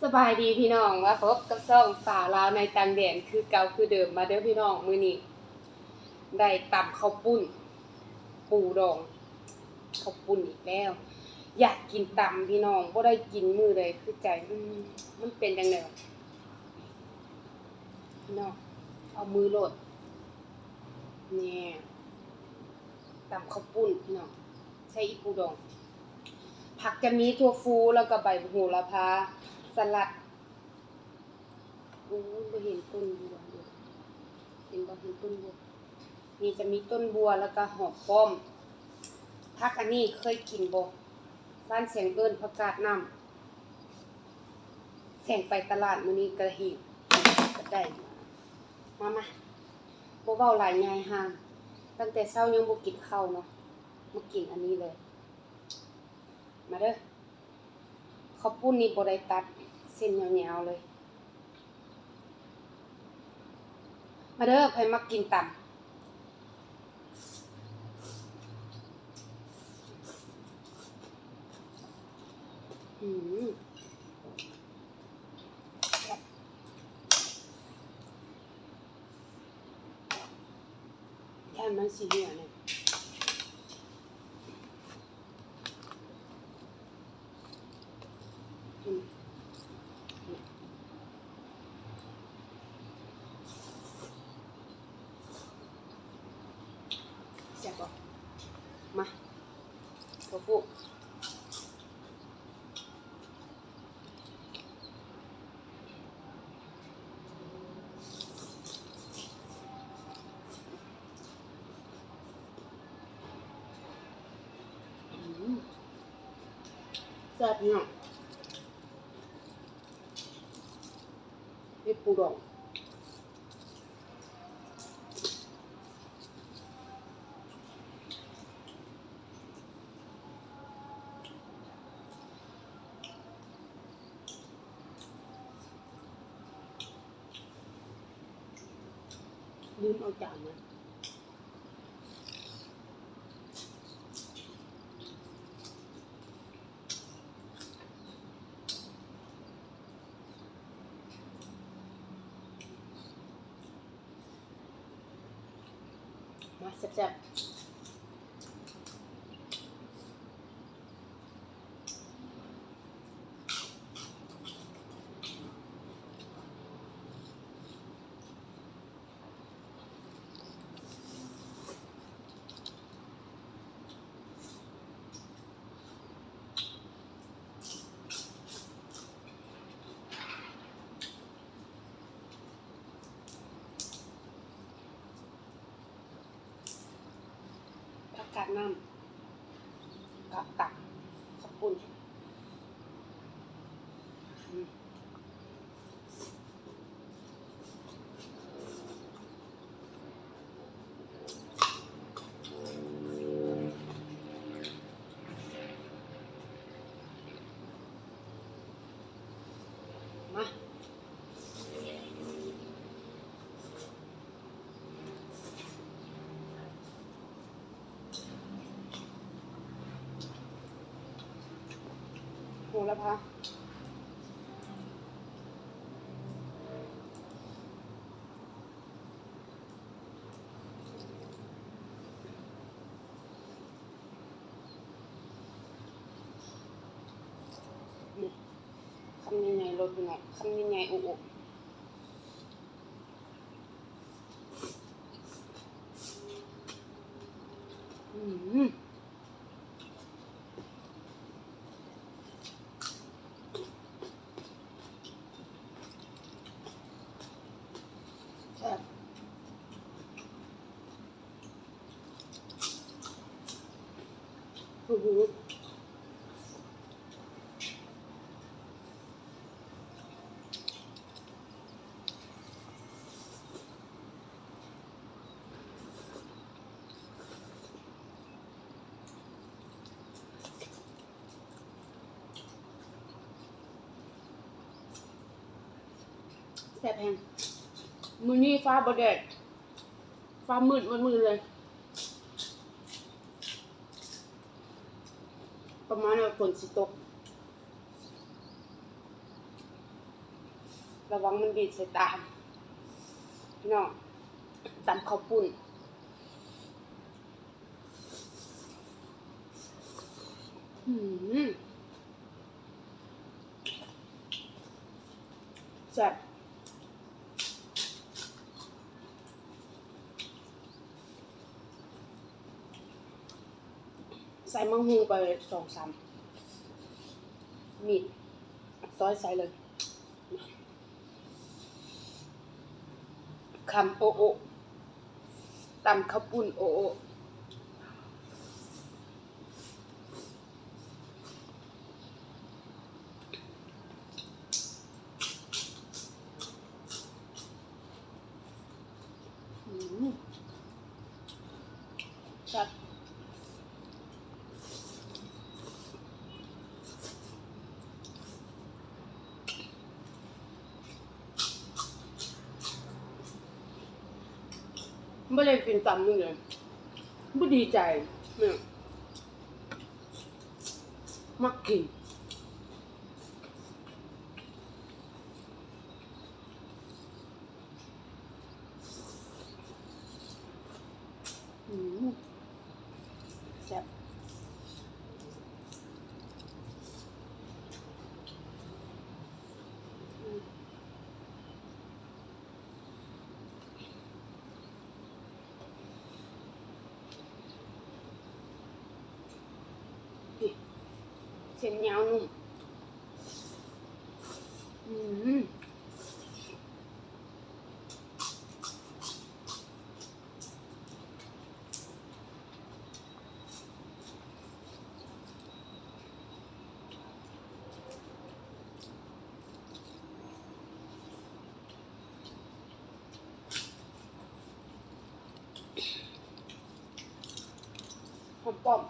สบายดีพี่น้องว่าพบกับช่องสาวลาวในต่างแดนคือเก่าคือเดิมมาเด้อพี่น้องมื้อนี้ได้ตำข้าวปุ้นปูดองข้าวปุ้นอีกแล้วอยากกินตำพี่น้องบ่ได้กินมื้อใดคือใจมันเป็นจังได๋พี่น้องเอามือโลดนี่ตำข้าวปุ้นพี่น้องใส่อีปูดองผักจะมีถั่วฟูแล้วก็ใบโหระพาสลัดบ่เห็นต้นบัวเลยเห็นต้นบัวนี่จะมีต้นบัวแล้วก็หอมป้อมผักอันนี้เคยกินบ่บ้านเสียงเอิ้นผักกาดน้ำแข่งไปตลาดมื้อนี้กระหิวก็ได้มาบ่เว้าหลายยายห่างตั้งแต่เช้ายังบ่กินข้าวเนาะมากินอันนี้เลยมาเด้อข้าวปุ้นนี่บ่ได้ตัดเส้นยาวๆเลยมาเด้อไผมักกินตำย่านมันสิเหี่ยเนี่ยแซ่บบ่มาข้าวปุ้นแซ่บเนาะนี่ปูดองลืมเอาจานมาแซ่บผักกาดน้ำกับตับข้าวปุ้นมาโหระพาคำยังไงรสยังไงคำยังไงอุแซ่บแซ่บแฮงมื้อนี้ฟ้าบ่แดดฟ้ามืดมืดเลยประมาณว่าฝนสิตก ระวังมันดีดใส่ตามพี่น้องตำข้าวปุ้นแซ่บใส่มะฮูไป2-3มีดซอยใส่เลยคำโอโอตำข้าวปุ้นโอโอครับไม่ได้กินตำนี่เลยไม่ดีใจเนี่ยมักกินแซ่บเส้นยาวนุ่มหอมป้อม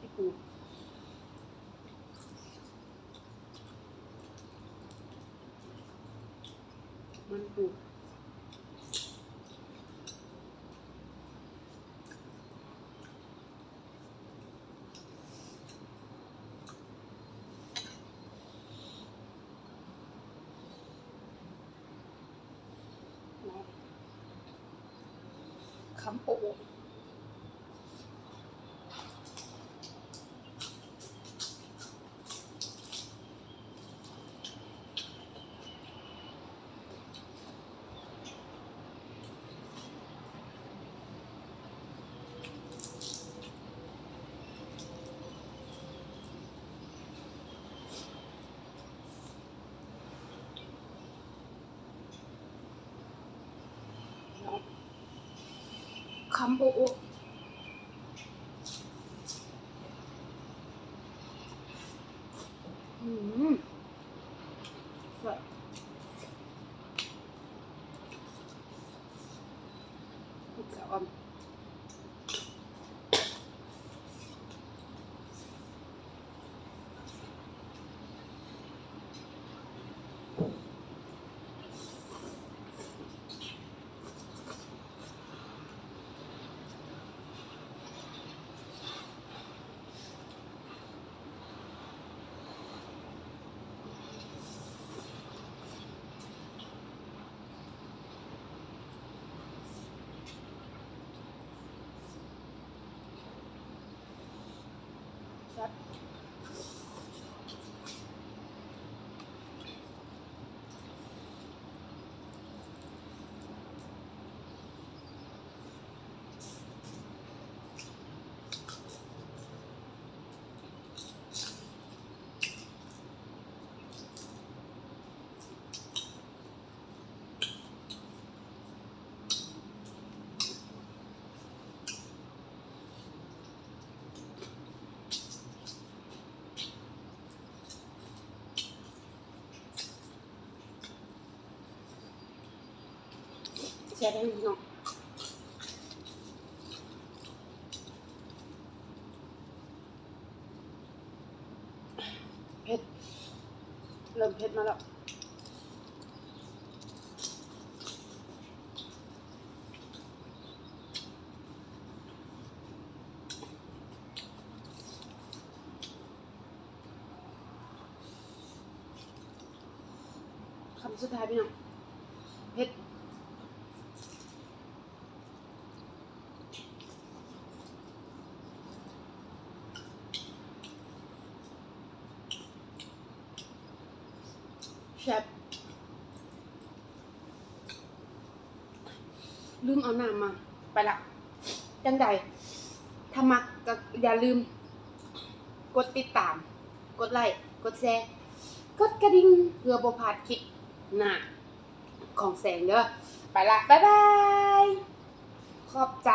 พี่ปูมันปูคำโอโอคำโอโอใส่ลูกสาวครับ แชร์ได้พี่น้องเผ็ดเริ่มเผ็ดมาแล้วคำสุดท้ายพี่น้องเผ็ดแซ่บลืมเอาน้ำมาไปละจังใดถ้ามักก็อย่าลืมกดติดตามกดไลค์กดแชร์กดกระดิ่งเพื่อบ่พลาดคลิปหน้าของแสงเด้อไปละบ๊ายบายขอบใจ